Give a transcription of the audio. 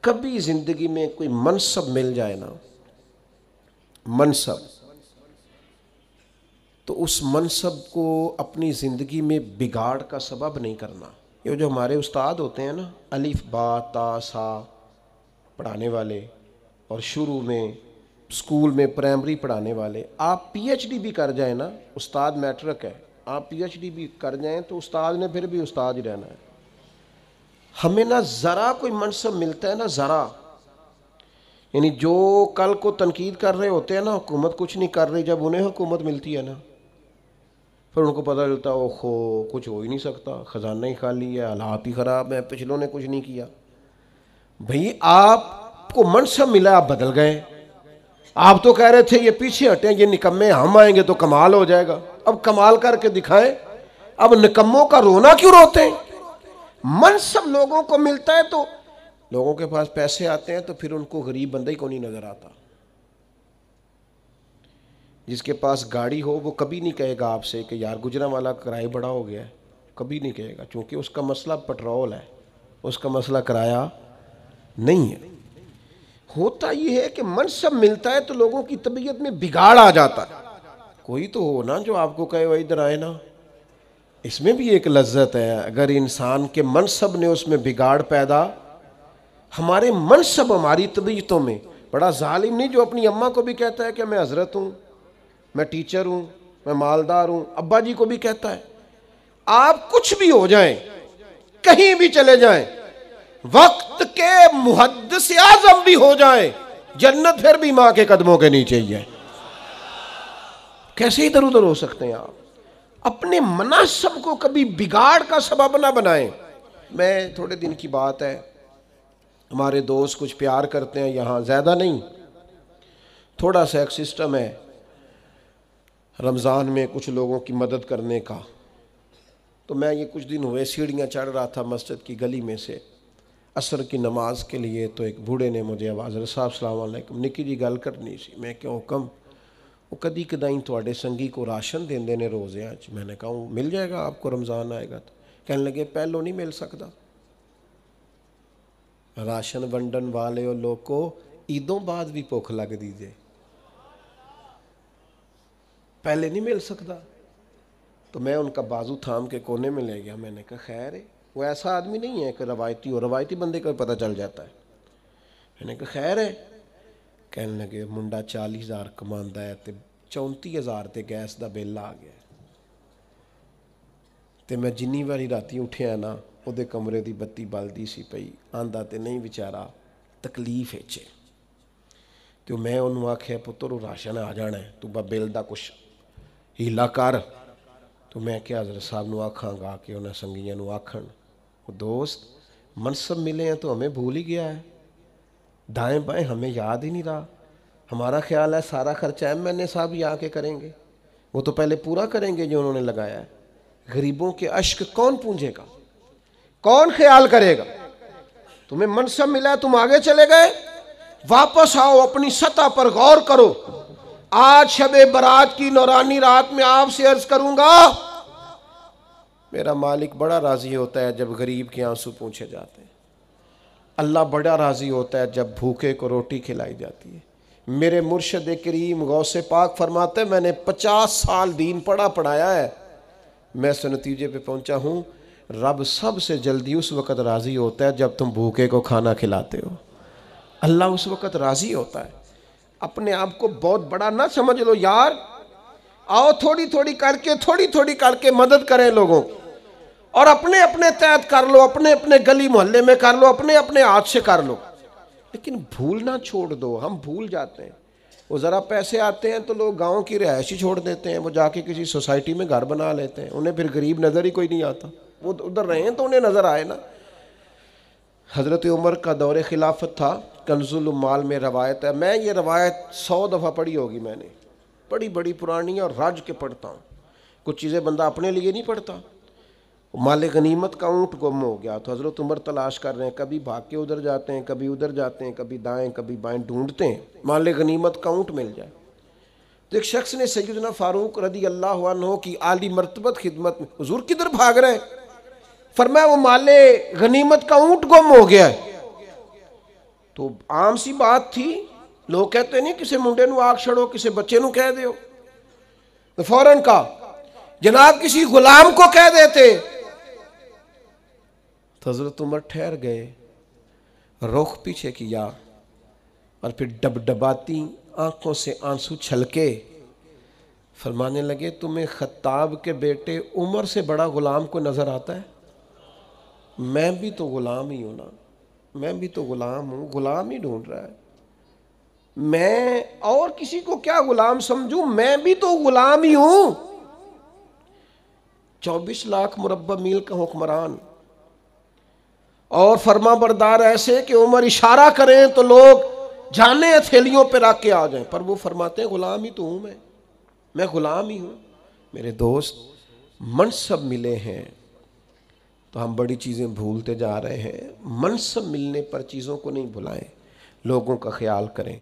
کبھی زندگی میں کوئی منصب مل جائے نا، منصب، تو اس منصب کو اپنی زندگی میں بگاڑ کا سبب نہیں کرنا۔ یہ جو ہمارے استاد ہوتے ہیں نا، الف با تا سا پڑھانے والے، اور شروع میں اسکول میں پرائمری پڑھانے والے، آپ پی ایچ ڈی بھی کر جائیں نا، استاد میٹرک ہے، آپ پی ایچ ڈی بھی کر جائیں تو استاد نے پھر بھی استاد ہی رہنا ہے۔ ہمیں نہ ذرا کوئی منصب ملتا ہے نا ذرا، یعنی جو کل کو تنقید کر رہے ہوتے ہیں نا حکومت کچھ نہیں کر رہی، جب انہیں حکومت ملتی ہے نا پھر ان کو پتہ چلتا ہے اوہو کچھ ہو ہی نہیں سکتا، خزانہ ہی خالی ہے، حالات ہی خراب ہیں، پچھلوں نے کچھ نہیں کیا۔ بھئی آپ کو منصب ملا، آپ بدل گئے۔ آپ تو کہہ رہے تھے یہ پیچھے ہٹیں، یہ نکمے، ہم آئیں گے تو کمال ہو جائے گا، اب کمال کر کے دکھائیں۔ اب نکموں کا رونا کیوں روتے ہیں؟ منصب لوگوں کو ملتا ہے تو لوگوں کے پاس پیسے آتے ہیں تو پھر ان کو غریب بندہ ہی کو نہیں نظر آتا۔ جس کے پاس گاڑی ہو وہ کبھی نہیں کہے گا آپ سے کہ یار گجرانوالہ کرایہ بڑا ہو گیا ہے، کبھی نہیں کہے گا، چونکہ اس کا مسئلہ پٹرول ہے، اس کا مسئلہ کرایہ نہیں ہے۔ ہوتا یہ ہے کہ منصب ملتا ہے تو لوگوں کی طبیعت میں بگاڑ آ جاتا ہے۔ کوئی تو ہو نا جو آپ کو کہے وہ ادھر آئے نا، اس میں بھی ایک لذت ہے۔ اگر انسان کے منصب نے اس میں بگاڑ پیدا، ہمارے منصب ہماری طبیعتوں میں، بڑا ظالم نہیں جو اپنی اماں کو بھی کہتا ہے کہ میں حضرت ہوں، میں ٹیچر ہوں، میں مالدار ہوں، ابا جی کو بھی کہتا ہے۔ آپ کچھ بھی ہو جائیں، کہیں بھی چلے جائیں، وقت کے محدث اعظم بھی ہو جائیں، جنت پھر بھی ماں کے قدموں کے نیچے ہی ہے۔ کیسے ادھر ادھر ہو سکتے ہیں آپ؟ اپنے مناصب کو کبھی بگاڑ کا سبب نہ بنائیں۔ میں تھوڑے دن کی بات ہے، ہمارے دوست کچھ پیار کرتے ہیں یہاں، زیادہ نہیں، تھوڑا سا ایک سسٹم ہے رمضان میں کچھ لوگوں کی مدد کرنے کا۔ تو میں یہ کچھ دن ہوئے سیڑھیاں چڑھ رہا تھا مسجد کی گلی میں سے عصر کی نماز کے لیے، تو ایک بوڑھے نے مجھے آواز، صاحب السلام علیکم، نکی جی گل کرنی سی۔ میں کیا حکم؟ وہ کدی کدائیں تھوڑے سنگی کو راشن دیندے نے روزے آج۔ میں نے کہا مل جائے گا آپ کو، رمضان آئے گا تو۔ کہنے لگے پہلو نہیں مل سکتا، راشن ونڈن والے اور لوگ کو عیدوں بعد بھی بھوک لگ دیجئے، پہلے نہیں مل سکتا۔ تو میں ان کا بازو تھام کے کونے میں لے گیا، میں نے کہا خیر ہے، وہ ایسا آدمی نہیں ہے کہ روایتی ہو، روایتی بندے کا پتہ چل جاتا ہے۔ میں نے کہا خیر ہے؟ کہنے لگے منڈا 40,000 کماندا ہے تے 34,000 تے گیس دا بل آ گیا تے میں جنی واری راتی اٹھیا نا او دے کمرے دی بتی بلدی سی پئی، آندا تے نہیں بیچارہ تکلیف ہے تو میں انہوں آکھیا پتر راشن آ جانا ہے، تو با بل دا کچھ ہیلا کر۔ تو میں کیا حضرت صاحب نو آکھاں گا کہ انہیں سنگیاں نو آکھن، دوست منصب ملے ہیں تو ہمیں بھول ہی گیا ہے، دائیں بائیں ہمیں یاد ہی نہیں رہا۔ ہمارا خیال ہے سارا خرچہ ایم این اے صاحب ہی آ کے کریں گے، وہ تو پہلے پورا کریں گے جو انہوں نے لگایا ہے۔ غریبوں کے اشک کون پونجے گا؟ کون خیال کرے گا؟ تمہیں منصب ملا ہے تم آگے چلے گئے، واپس آؤ، اپنی سطح پر غور کرو۔ آج شب برات کی نورانی رات میں آپ سے عرض کروں گا، میرا مالک بڑا راضی ہوتا ہے جب غریب کے آنسو پوچھے جاتے ہیں، اللہ بڑا راضی ہوتا ہے جب بھوکے کو روٹی کھلائی جاتی ہے۔ میرے مرشد کریم غوث پاک فرماتے ہیں میں نے 50 سال دین پڑھایا ہے، میں اس نتیجے پہ پہنچا ہوں رب سب سے جلدی اس وقت راضی ہوتا ہے جب تم بھوکے کو کھانا کھلاتے ہو، اللہ اس وقت راضی ہوتا ہے۔ اپنے آپ کو بہت بڑا نہ سمجھ لو یار، آؤ تھوڑی تھوڑی کر کے مدد کریں لوگوں، اور اپنے اپنے تحت کر لو، اپنے اپنے گلی محلے میں کر لو، اپنے اپنے ہاتھ سے کر لو، لیکن بھولنا چھوڑ دو۔ ہم بھول جاتے ہیں، وہ ذرا پیسے آتے ہیں تو لوگ گاؤں کی رہائشی چھوڑ دیتے ہیں، وہ جا کے کسی سوسائٹی میں گھر بنا لیتے ہیں، انہیں پھر غریب نظر ہی کوئی نہیں آتا، وہ ادھر رہے ہیں تو انہیں نظر آئے نا۔ حضرت عمر کا دور خلافت تھا، کنز العمال میں روایت ہے، میں یہ روایت 100 دفعہ پڑھی ہوگی، میں نے بڑی پرانی اور رج کے پڑھتا ہوں، کچھ چیزیں بندہ اپنے لیے نہیں پڑھتا۔ مال غنیمت کا اونٹ گم ہو گیا تو حضرت عمر تلاش کر رہے ہیں، کبھی بھاگ کے ادھر جاتے ہیں، کبھی ادھر جاتے ہیں، کبھی دائیں کبھی بائیں، ڈھونڈتے ہیں مال غنیمت کا اونٹ مل جائے۔ تو ایک شخص نے سیدنا فاروق رضی اللہ عنہ کی عالی مرتبت خدمت میں، حضور کدھر بھاگ رہے ہیں؟ فرمایا وہ مال غنیمت کا اونٹ گم ہو گیا ہے۔ تو عام سی بات تھی، لوگ کہتے نہیں کسی منڈے نو آگ چھڑو، کسی بچے نو کہہ دیو، تو فوراً کہا جناب کسی غلام کو کہہ دیتے. تو حضرت عمر ٹھہر گئے، رخ پیچھے کیا اور پھر ڈبڈباتی آنکھوں سے آنسو چھلکے فرمانے لگے تمہیں خطاب کے بیٹے عمر سے بڑا غلام کو نظر آتا ہے؟ میں بھی تو غلام ہی ہوں نا، میں بھی تو غلام ہوں، غلام ہی ڈھونڈ رہا ہے، میں اور کسی کو کیا غلام سمجھوں، میں بھی تو غلام ہی ہوں. 24 لاکھ مربع میل کا حکمران اور فرما بردار ایسے کہ عمر اشارہ کریں تو لوگ جانے ہتھیلیوں پہ رکھ کے آ جائیں، پر وہ فرماتے ہیں غلام ہی تو ہوں، میں غلام ہی ہوں. میرے دوست، منصب ملے ہیں تو ہم بڑی چیزیں بھولتے جا رہے ہیں. منصب ملنے پر چیزوں کو نہیں بھلائیں، لوگوں کا خیال کریں.